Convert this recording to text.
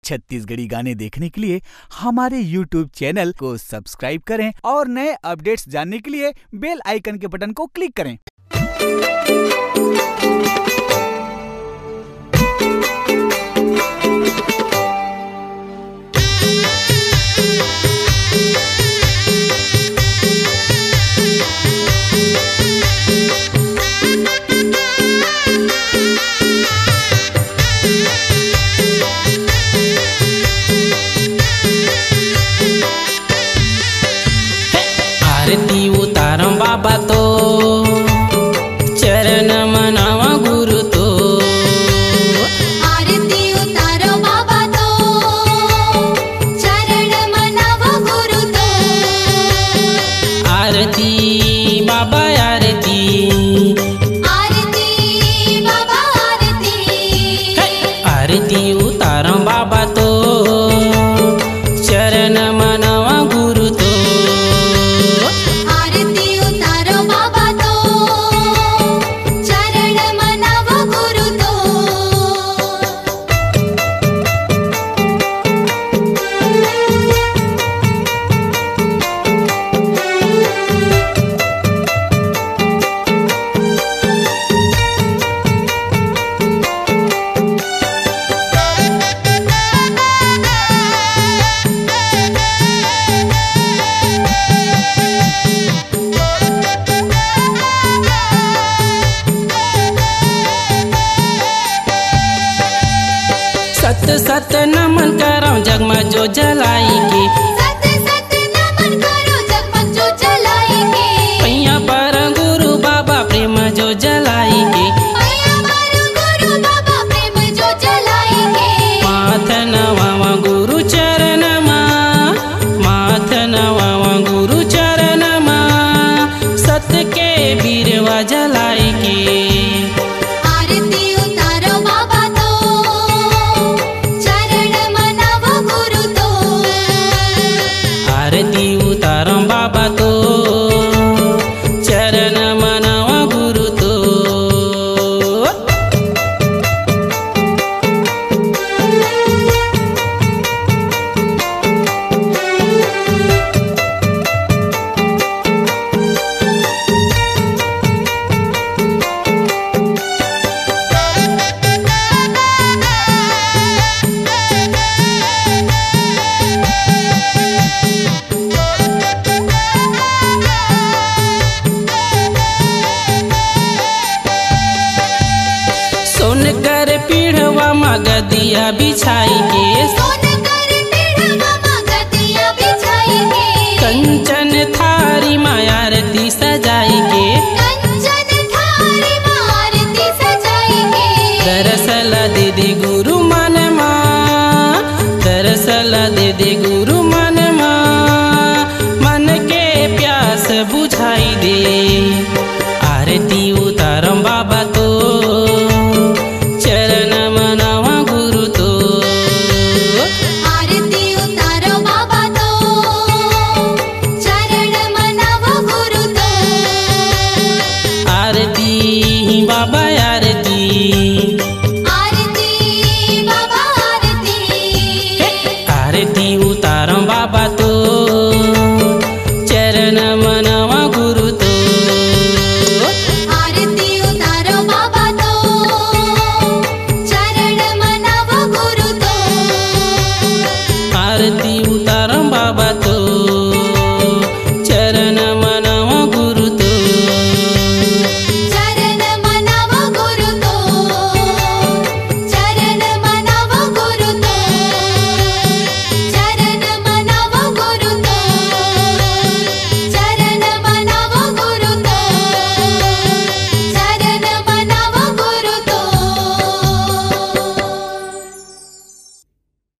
छत्तीसगढ़ी गाने देखने के लिए हमारे YouTube चैनल को सब्सक्राइब करें और नए अपडेट्स जानने के लिए बेल आइकन के बटन को क्लिक करें। आरती उतारम बाबा तो चरण मनावा गुरु तो। आरती उतारो बाबा तो चरण मनावा गुरु तो। आरती बाबा आरती, आरती बाबा आरती। आरती उतारम बाबा तो चरण मनावा गुरु तो। आरती उतारो बाबा तो चरण मनावा गुरु तो। सत सत नमन करम जगमा जो जलाई के। सत सत नमन करो जगमग जो जलाई के। पैया पर गुरु बाबा प्रेम जो जलाई के। पैया पर गुरु बाबा प्रेम जो जलाई के। माथ नवावा गुरु चरण मा, माथ नवावा गुरु चरण मा, सत के बीरवा जलाई के। आरती उतारो बाबा तो चरण मनावा गुरु तो। आरती उतारम बाबा तो चरण मनावा गुरु तो। सोन कर पीढ़वा मगदिया बिछाई के। सोन